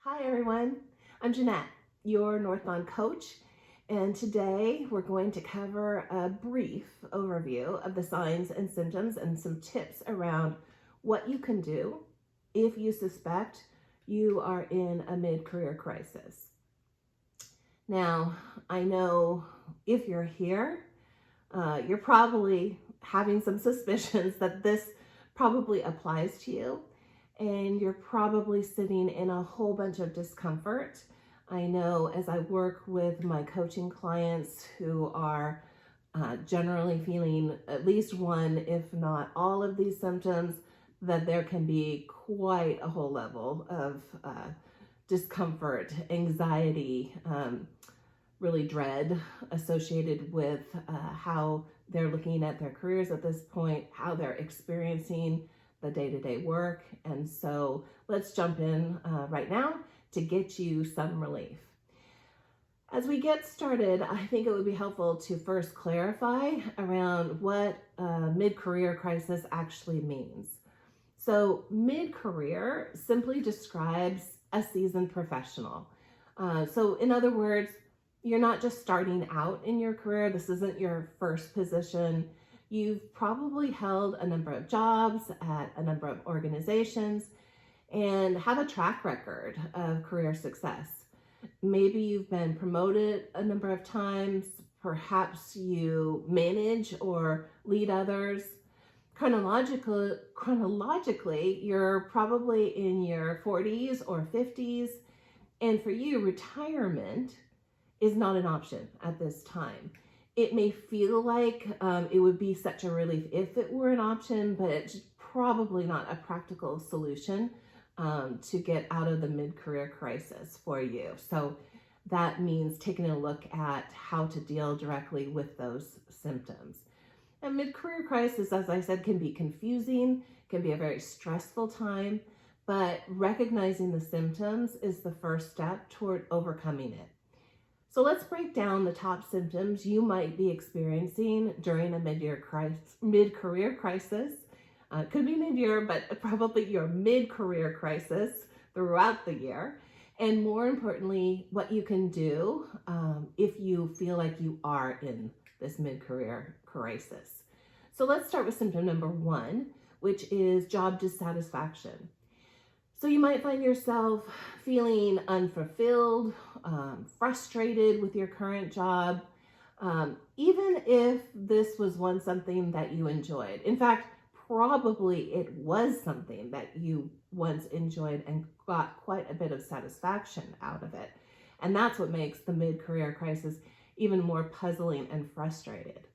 Hi everyone, I'm Jeanette, your Northbound coach, and today we're going to cover a brief overview of the signs and symptoms and some tips around what you can do if you suspect you are in a mid-career crisis. Now, I know if you're here, you're probably having some suspicions that this probably applies to you, and you're probably sitting in a whole bunch of discomfort. I know as I work with my coaching clients who are generally feeling at least one, if not all of these symptoms, that there can be quite a whole level of discomfort, anxiety, really dread associated with how they're looking at their careers at this point, how they're experiencing the day-to-day work. And so let's jump in right now to get you some relief. As we get started, I think it would be helpful to first clarify around what mid-career crisis actually means. So mid-career simply describes a seasoned professional. So in other words, you're not just starting out in your career. This isn't your first position. You've probably held a number of jobs at a number of organizations and have a track record of career success. Maybe you've been promoted a number of times. Perhaps you manage or lead others. Chronologically, you're probably in your 40s or 50s. And for you, retirement is not an option at this time. It may feel like it would be such a relief if it were an option, but it's probably not a practical solution to get out of the mid-career crisis for you. So that means taking a look at how to deal directly with those symptoms. And mid-career crisis, as I said, can be confusing, can be a very stressful time, but recognizing the symptoms is the first step toward overcoming it. So let's break down the top symptoms you might be experiencing during a mid-career crisis. Could be mid-year, but probably your mid-career crisis throughout the year. And more importantly, what you can do if you feel like you are in this mid-career crisis. So let's start with symptom number one, which is job dissatisfaction. So you might find yourself feeling unfulfilled, frustrated with your current job, even if this was once something that you enjoyed. In fact, probably it was something that you once enjoyed and got quite a bit of satisfaction out of it. And that's what makes the mid-career crisis even more puzzling and frustrated.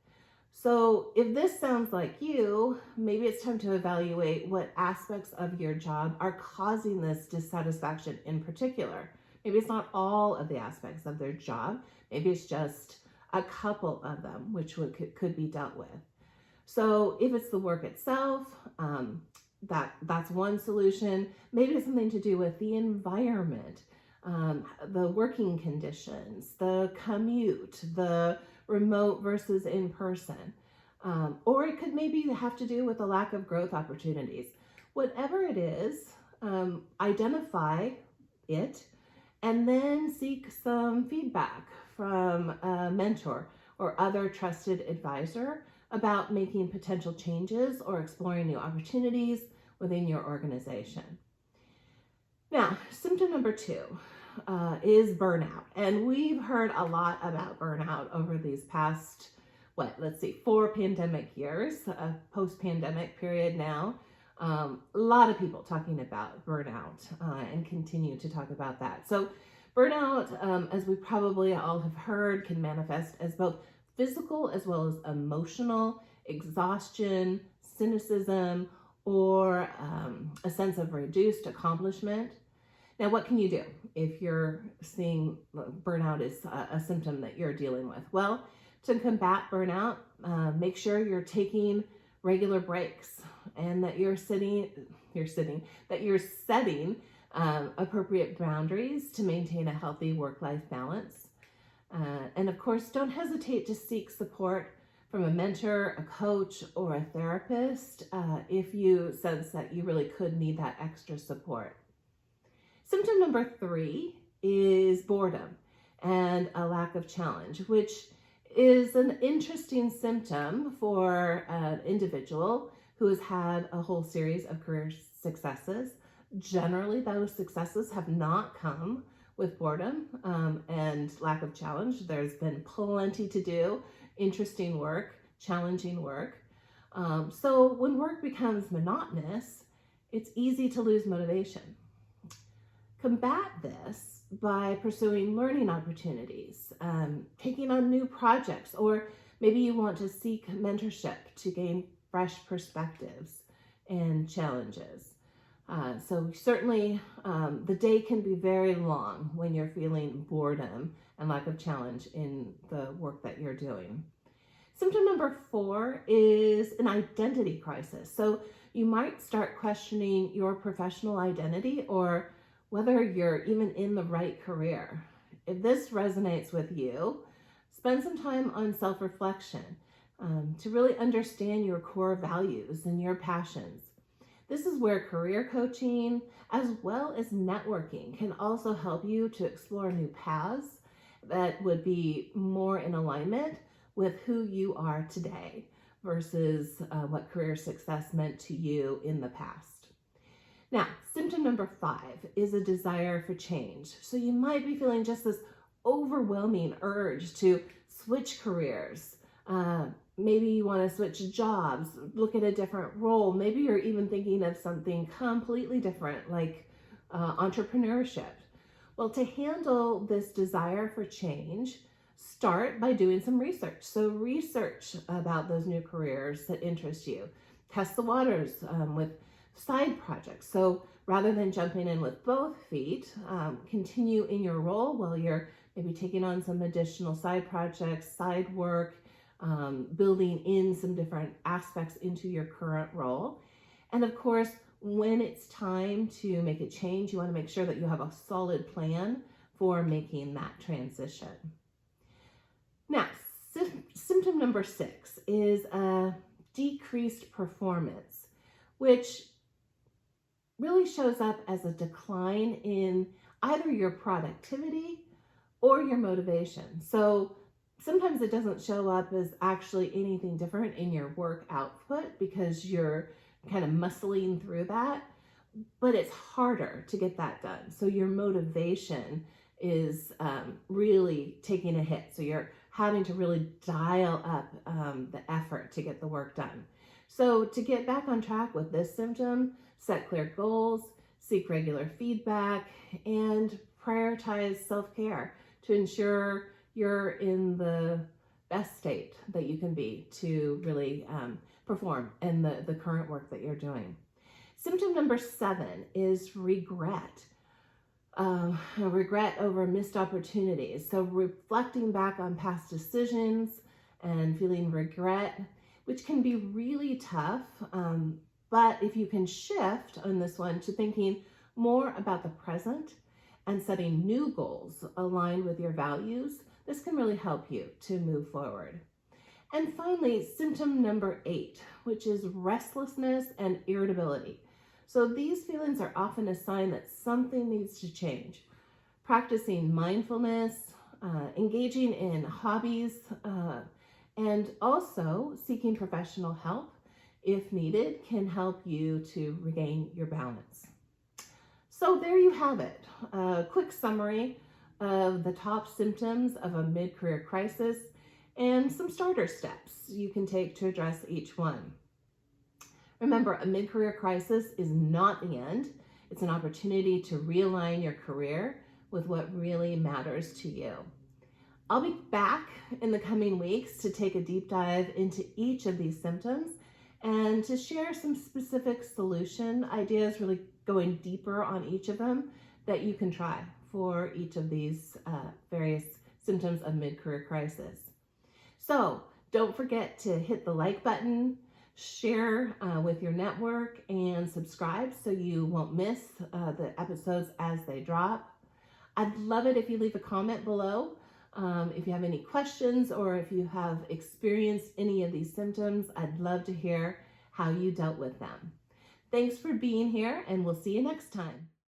So if this sounds like you, maybe it's time to evaluate what aspects of your job are causing this dissatisfaction in particular. Maybe it's not all of the aspects of their job. Maybe it's just a couple of them, which could be dealt with. So if it's the work itself, that's one solution. Maybe it's something to do with the environment, the working conditions, the commute, the remote versus in person. Or it could maybe have to do with a lack of growth opportunities. Whatever it is, identify it and then seek some feedback from a mentor or other trusted advisor about making potential changes or exploring new opportunities within your organization. Now, symptom number two is burnout. And we've heard a lot about burnout over these past, 4 pandemic years, a post-pandemic period now. A lot of people talking about burnout and continue to talk about that. So burnout, as we probably all have heard, can manifest as both physical as well as emotional exhaustion, cynicism, or a sense of reduced accomplishment. Now, what can you do if you're seeing burnout is a symptom that you're dealing with? Well, to combat burnout, make sure you're taking regular breaks and that you're setting appropriate boundaries to maintain a healthy work-life balance. And of course, don't hesitate to seek support from a mentor, a coach, or a therapist if you sense that you really could need that extra support. Symptom number 3 is boredom and a lack of challenge, which is an interesting symptom for an individual who has had a whole series of career successes. Generally, those successes have not come with boredom and lack of challenge. There's been plenty to do, interesting work, challenging work. So when work becomes monotonous, it's easy to lose motivation. Combat this by pursuing learning opportunities, taking on new projects, or maybe you want to seek mentorship to gain fresh perspectives and challenges. So certainly the day can be very long when you're feeling boredom and lack of challenge in the work that you're doing. Symptom number 4 is an identity crisis. So you might start questioning your professional identity or whether you're even in the right career. If this resonates with you, spend some time on self-reflection to really understand your core values and your passions. This is where career coaching, as well as networking, can also help you to explore new paths that would be more in alignment with who you are today versus what career success meant to you in the past. Now, symptom number 5 is a desire for change. So you might be feeling just this overwhelming urge to switch careers. Maybe you want to switch jobs, look at a different role. Maybe you're even thinking of something completely different, like entrepreneurship. Well, to handle this desire for change, start by doing some research. So research about those new careers that interest you. Test the waters with side projects. So rather than jumping in with both feet, continue in your role while you're maybe taking on some additional side projects, side work, building in some different aspects into your current role. And of course, when it's time to make a change, you want to make sure that you have a solid plan for making that transition. Now, symptom number 6 is a decreased performance, which really shows up as a decline in either your productivity or your motivation. So sometimes it doesn't show up as actually anything different in your work output because you're kind of muscling through that, but it's harder to get that done. So your motivation is really taking a hit. So you're having to really dial up the effort to get the work done. So to get back on track with this symptom, set clear goals, seek regular feedback, and prioritize self-care to ensure you're in the best state that you can be to really perform in the current work that you're doing. Symptom number 7 is regret. Regret over missed opportunities. So reflecting back on past decisions and feeling regret, which can be really tough. But if you can shift on this one to thinking more about the present and setting new goals aligned with your values, this can really help you to move forward. And finally, symptom number 8, which is restlessness and irritability. So these feelings are often a sign that something needs to change. Practicing mindfulness, engaging in hobbies, and also seeking professional help if needed can help you to regain your balance. So there you have it, a quick summary of the top symptoms of a mid-career crisis and some starter steps you can take to address each one. Remember, a mid-career crisis is not the end. It's an opportunity to realign your career with what really matters to you. I'll be back in the coming weeks to take a deep dive into each of these symptoms and to share some specific solution ideas, really going deeper on each of them that you can try for each of these various symptoms of mid-career crisis. So don't forget to hit the like button, share with your network, and subscribe so you won't miss the episodes as they drop. I'd love it if you leave a comment below. If you have any questions or if you have experienced any of these symptoms, I'd love to hear how you dealt with them. Thanks for being here, and we'll see you next time.